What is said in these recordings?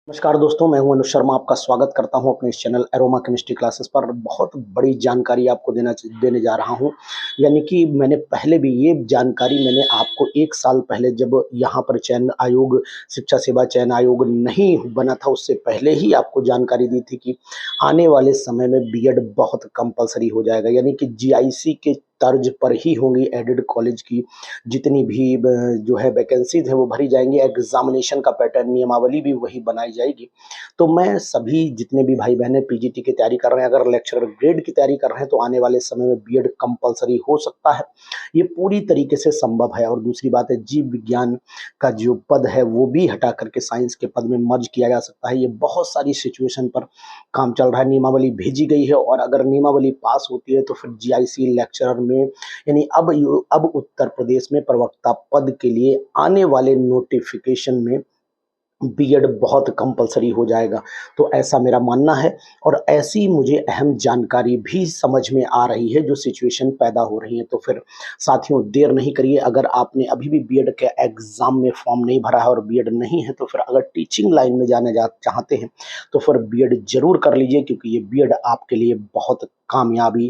नमस्कार दोस्तों, मैं हूं अनुज शर्मा। आपका स्वागत करता हूं अपने इस चैनल एरोमा केमिस्ट्री क्लासेस पर। बहुत बड़ी जानकारी आपको देने जा रहा हूं। यानी कि मैंने पहले भी ये जानकारी मैंने आपको 1 साल पहले जब यहाँ पर चयन आयोग, शिक्षा सेवा चयन आयोग नहीं बना था, उससे पहले ही आपको जानकारी दी थी कि आने वाले समय में बीएड बहुत कंपल्सरी हो जाएगा। यानी कि जीआईसी के तर्ज पर ही होंगी एडेड कॉलेज की जितनी भी जो है वैकेंसीज है वो भरी जाएंगी। एग्जामिनेशन का पैटर्न, नियमावली भी वही बनाई जाएगी। तो मैं सभी जितने भी भाई बहनें पीजीटी की तैयारी कर रहे हैं, अगर लेक्चरर ग्रेड की तैयारी कर रहे हैं, तो आने वाले समय में बीएड कंपलसरी हो सकता है। ये पूरी तरीके से संभव है। और दूसरी बात है, जीव विज्ञान का जो पद है वो भी हटा करके साइंस के पद में मर्ज किया जा सकता है। ये बहुत सारी सिचुएशन पर काम चल रहा है। नियमावली भेजी गई है और अगर नियमावली पास होती है तो फिर जीआईसी लेक्चरर में, यानी अब उत्तर प्रदेश में प्रवक्ता पद के लिए आने वाले नोटिफिकेशन में बीएड बहुत कंपल्सरी हो जाएगा। तो ऐसा मेरा मानना है और ऐसी मुझे अहम जानकारी भी समझ में आ रही है जो सिचुएशन पैदा हो रही है। तो फिर साथियों, देर नहीं करिए। अगर आपने अभी भी बीएड के एग्ज़ाम में फॉर्म नहीं भरा है और बीएड नहीं है, तो फिर अगर टीचिंग लाइन में जाने चाहते हैं तो फिर बीएड ज़रूर कर लीजिए, क्योंकि ये बीएड आपके लिए बहुत कामयाबी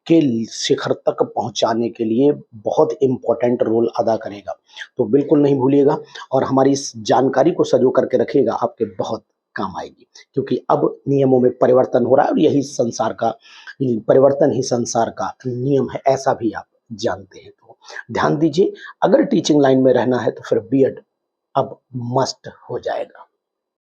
के शिखर तक पहुँचाने के लिए बहुत इम्पोर्टेंट रोल अदा करेगा। तो बिल्कुल नहीं भूलिएगा और हमारी इस जानकारी को सँजो करके रखिएगा, आपके बहुत काम आएगी। क्योंकि अब नियमों में परिवर्तन हो रहा है और यही संसार का परिवर्तन ही संसार का नियम है, ऐसा भी आप जानते हैं। तो ध्यान दीजिए, अगर टीचिंग लाइन में रहना है तो फिर बीएड अब मस्ट हो जाएगा।